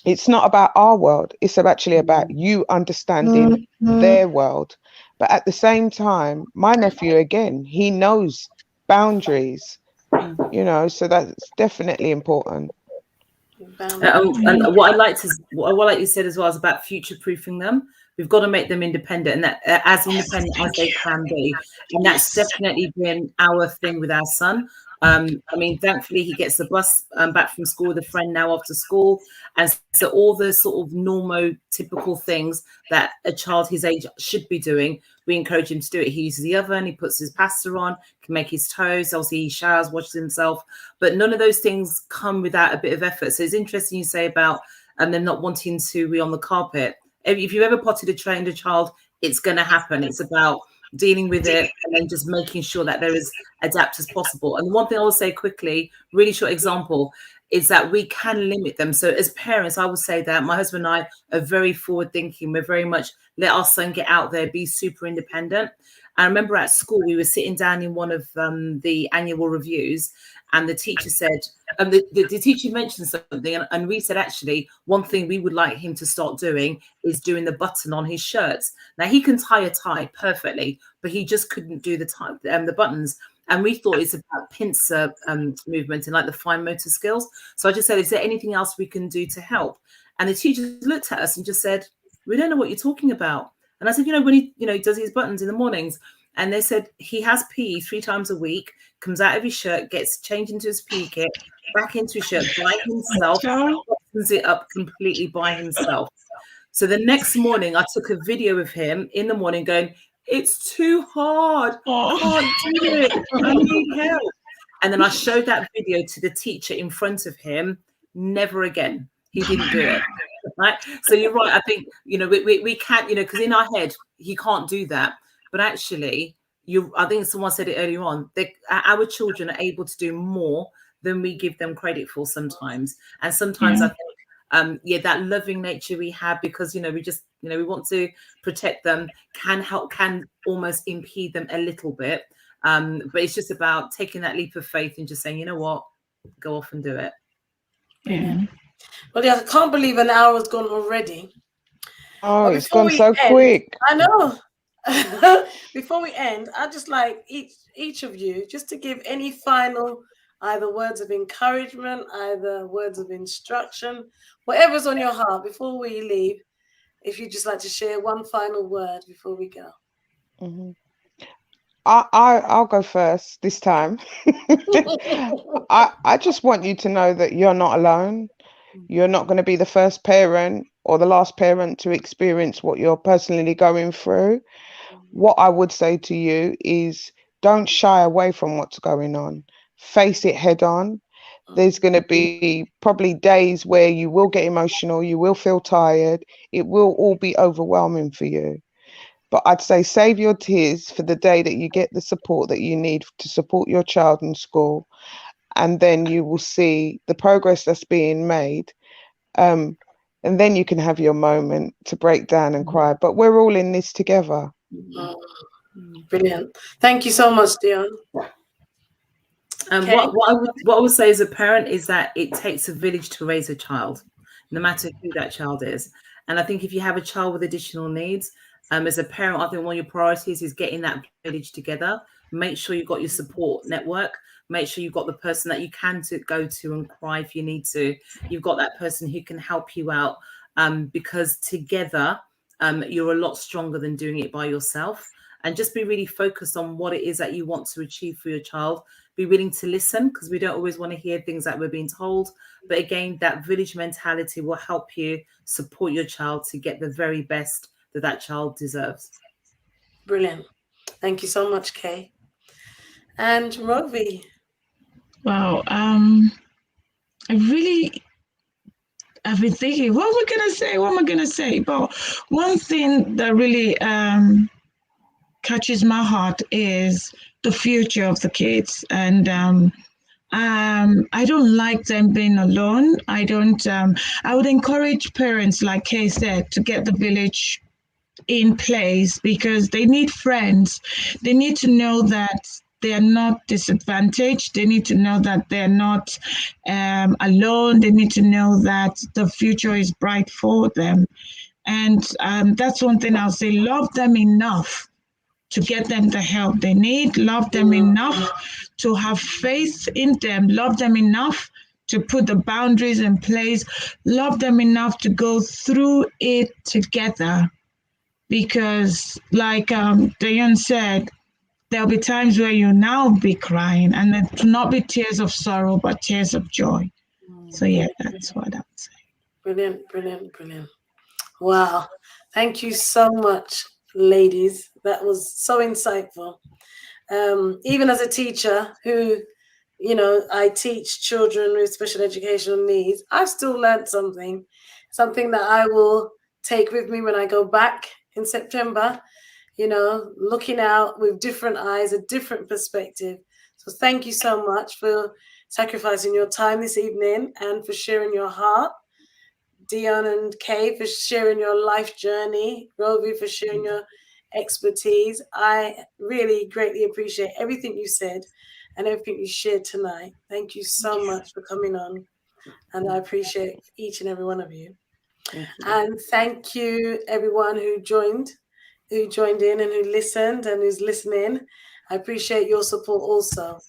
it's not about our world, it's actually about you understanding their world. But at the same time, my nephew, again, he knows boundaries, You know, so that's definitely important. And what like you said as well is about future proofing them. We've got to make them independent, and that as independent as they can be, and that's definitely been our thing with our son. I mean, thankfully he gets the bus back from school with a friend now after school, and so all the sort of normal, typical things that a child his age should be doing, we encourage him to do it. He uses the oven, he puts his pasta on, can make his toast, obviously he showers, washes himself, but none of those things come without a bit of effort. So it's interesting you say about them not wanting to be on the carpet. If you ever potted a trained a child, it's going to happen. It's about dealing with it and then just making sure that they're as adapt as possible. And one thing I will say quickly, really short example, is that we can limit them. So as parents, I would say that my husband and I are very forward thinking. We're very much let our son get out there, be super independent. I remember at school, we were sitting down in one of the annual reviews, and the teacher said, the teacher mentioned something, and we said, actually, one thing we would like him to start doing is doing the button on his shirts. Now, he can tie a tie perfectly, but he just couldn't do the buttons. And we thought it's about pincer movement and like the fine motor skills. So I just said, is there anything else we can do to help? And the teacher looked at us and just said, we don't know what you're talking about. And I said, when he, does his buttons in the mornings. And they said he has PE 3 times a week, comes out of his shirt, gets changed into his PE kit, back into his shirt by himself, buttons it up completely by himself. So the next morning, I took a video of him in the morning going, it's too hard. I can't do it. I need help. And then I showed that video to the teacher in front of him. Never again. He didn't do it. Right. So you're right. I think, we can't, because in our head, he can't do that. But actually, I think someone said it earlier on, our children are able to do more than we give them credit for sometimes. And sometimes I think, that loving nature we have, because, we just, we want to protect them, can almost impede them a little bit. But it's just about taking that leap of faith and just saying, you know what, go off and do it. Yeah. Well, I can't believe an hour has gone already. Oh, it's gone so quick. I know. Before we end, I'd just like each of you just to give any final either words of encouragement, either words of instruction, whatever's on your heart before we leave. If you'd just like to share one final word before we go. Mm-hmm. I'll go first this time. I just want you to know that you're not alone. You're not going to be the first parent or the last parent to experience what you're personally going through. What I would say to you is don't shy away from what's going on. Face it head on. There's going to be probably days where you will get emotional, you will feel tired. It will all be overwhelming for you. But I'd say save your tears for the day that you get the support that you need to support your child in school. And then you will see the progress that's being made. And then you can have your moment to break down and cry. But we're all in this together. Brilliant. Thank you so much, Dion. Okay. What I would say as a parent is that it takes a village to raise a child, no matter who that child is. And I think if you have a child with additional needs, as a parent, I think one of your priorities is getting that village together. Make sure you've got your support network. Make sure you've got the person that you can go to and cry if you need to. You've got that person who can help you out, because together you're a lot stronger than doing it by yourself. And just be really focused on what it is that you want to achieve for your child. Be willing to listen, because we don't always want to hear things that we're being told. But again, that village mentality will help you support your child to get the very best that child deserves. Brilliant. Thank you so much, Kay. And Rovi. Wow. I've been thinking, what am I gonna say? But one thing that really catches my heart is the future of the kids. And I don't like them being alone. I would encourage parents, like Kay said, to get the village in place, because they need friends. They need to know that they are not disadvantaged. They need to know that they're not alone. They need to know that the future is bright for them. And that's one thing I'll say, love them enough to get them the help they need, love them enough to have faith in them, love them enough to put the boundaries in place, love them enough to go through it together. Because, like Dayan said, there'll be times where you now be crying, and then to not be tears of sorrow, but tears of joy. So, yeah, that's what I would say. Brilliant, brilliant, brilliant. Wow. Thank you so much, ladies. That was so insightful. Even as a teacher who, you know, I teach children with special educational needs, I've still learned something that I will take with me when I go back in September, you know, looking out with different eyes, a different perspective. So thank you so much for sacrificing your time this evening and for sharing your heart. Dion and Kay for sharing your life journey, Rovi for sharing your expertise. I really greatly appreciate everything you said and everything you shared tonight. Thank you so much for coming on, and I appreciate each and every one of you. And thank you everyone who joined in and who listened and who's listening. I appreciate your support also.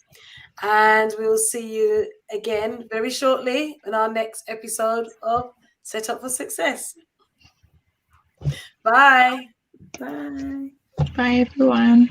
And we will see you again very shortly in our next episode of Set Up for Success. Bye. Bye. Bye, everyone.